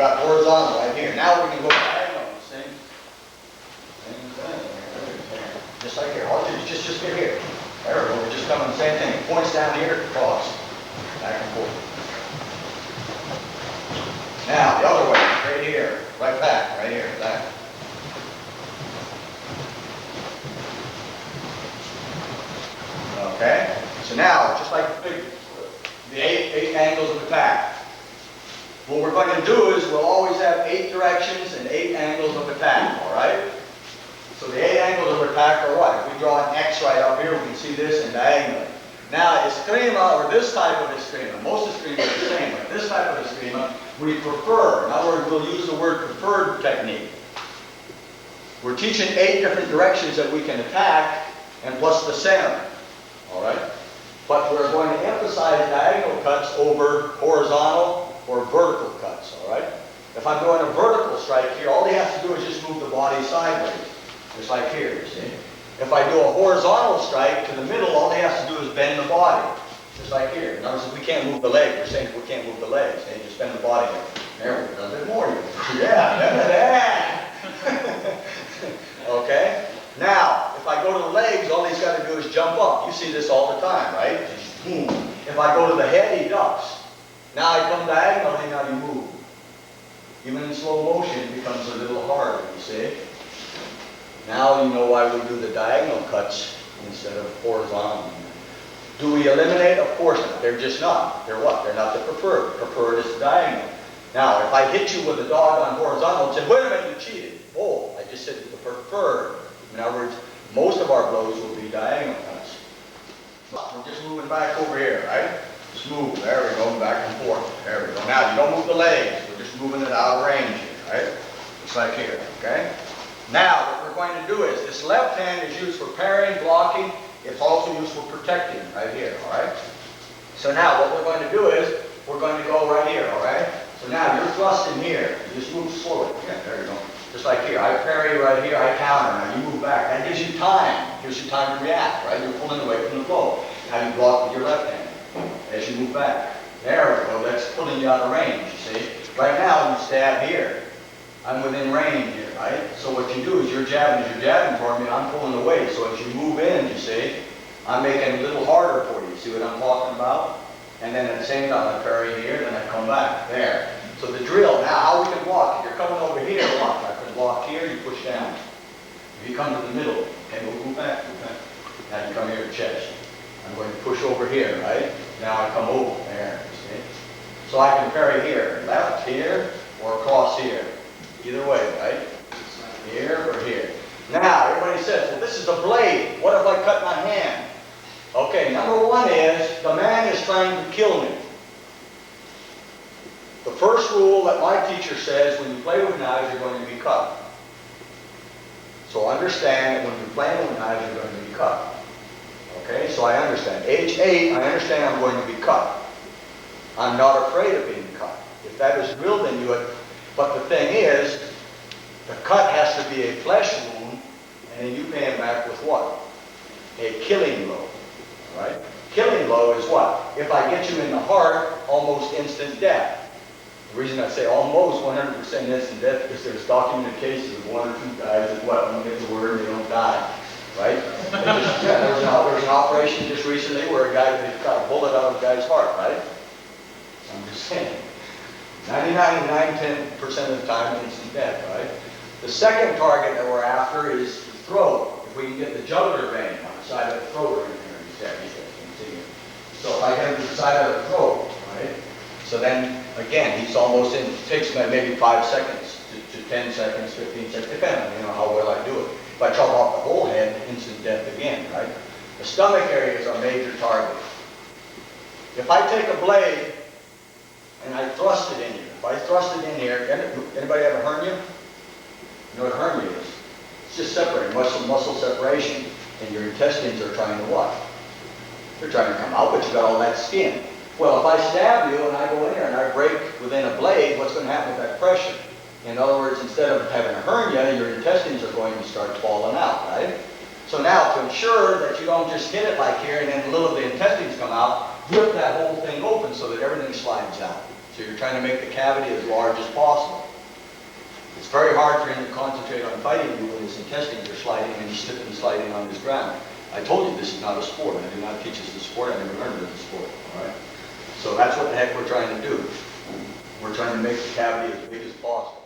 got horizontal right here. Now we can go diagonal. Same thing. Just like here. All just get here. There we go. We're just coming the same thing. Points down here, cross. Back and forth. Now the other way, right here. Right back, right here. Back. Okay? So now, just like the eight angles of attack. What we're going to do is we'll always have 8 directions and 8 angles of attack, all right? So the 8 angles of attack are what? If we draw an X right up here, we can see this in diagonally. Now, Escrima, or this type of Escrima, most Escrima are the same, but this type of Escrima, we prefer. In other words, we'll use the word preferred technique. We're teaching 8 different directions that we can attack, and plus the center, all right? But we're going to emphasize diagonal cuts over horizontal or vertical cuts, all right? If I'm doing a vertical strike here, all he has to do is just move the body sideways, just like here, you see? If I do a horizontal strike to the middle, all he has to do is bend the body, just like here. In other words, if we can't move the leg, we're saying we can't move the legs, okay? Just bend the body here. There we go, a bit more. Yeah, okay? Now, if I go to the legs, all he's got to do is jump up. You see this all the time, right? Just boom. If I go to the head, he ducks. Now I come diagonally, now you move. Even in slow motion, it becomes a little harder, you see? Now you know why we do the diagonal cuts instead of horizontal. Do we eliminate? Of course not. They're just not. They're what? They're not the preferred. Preferred is diagonal. Now, if I hit you with a dog on horizontal and say, wait a minute, you cheated. Oh, I just said the preferred. In other words, most of our blows will be diagonal cuts. We're just moving back over here, right? Just move. There we go, back and forth. There we go. Now, you don't move the legs. We're just moving it out of range here, right? Just like here, okay? Now, what we're going to do is, this left hand is used for parrying, blocking. It's also used for protecting, right here, all right? So now, what we're going to do is, we're going to go right here, all right? So now, you're thrusting here. You just move slowly. Yeah, there you go. Just like here. I parry right here, I counter. Now, you move back. That gives you time. Gives you time to react, right? You're pulling away from the blow. Now, you block with your left hand as you move back. There we go. That's pulling you out of range, you see? Right now, you stab here. I'm within range here, right? So what you do is you're jabbing toward me, and I'm pulling away. So as you move in, you see, I'm making it a little harder for you. See what I'm talking about? And then at the same time, I parry here, then I come back. There. So the drill, now how we can block. If you're coming over here, watch. I can block here, you push down. If you come to the middle, okay, we'll move back. Now you come here to chest. I'm going to push over here, right? Now I come over there, you see? So I can parry here, left here, or across here. Either way, right? Here or here. Now, everybody says, well, this is a blade. What if I cut my hand? Okay, number one is, the man is trying to kill me. The first rule that my teacher says, when you play with knives, you're going to be cut. So understand that when you're playing with knives, you're going to be cut. Okay, so I understand. Age 8, I understand I'm going to be cut. I'm not afraid of being cut. If that is drilled in you, but the thing is, the cut has to be a flesh wound, and then you pay him back with what? A killing blow. Right? Killing blow is what? If I get you in the heart, almost instant death. The reason I say almost 100% instant death is because there's documented cases of 1 or 2 guys that what? When they get the word, they don't die. Right? There was an operation just recently where a guy got a bullet out of a guy's heart, right? I'm just saying. 10% of the time, instant death, right? The second target that we're after is the throat. If we can get the jugular vein on the side of the throat right here, so if I get him to the side of the throat, right? So then, again, he's almost in. It takes maybe 5 seconds to 10 seconds, 15 seconds, depending on how well I do it. If I chop off the whole head, instant death again, right? The stomach area is our major target. If I take a blade and I thrust it in here, if I thrust it in here, anybody have a hernia? You know what a hernia is? It's just separating, muscle separation, and your intestines are trying to what? They're trying to come out, but you've got all that skin. Well, if I stab you and I go in here and I break within a blade, what's going to happen with that pressure? In other words, instead of having a hernia, your intestines are going to start falling out, right? So now, to ensure that you don't just hit it like here and then a little of the intestines come out, rip that whole thing open so that everything slides out. So you're trying to make the cavity as large as possible. It's very hard for him to concentrate on fighting you when his intestines are sliding and he's slipping and sliding on his ground. I told you this is not a sport. I did not teach this as a sport. I never learned it as a sport. All right? So that's what the heck we're trying to do. We're trying to make the cavity as big as possible.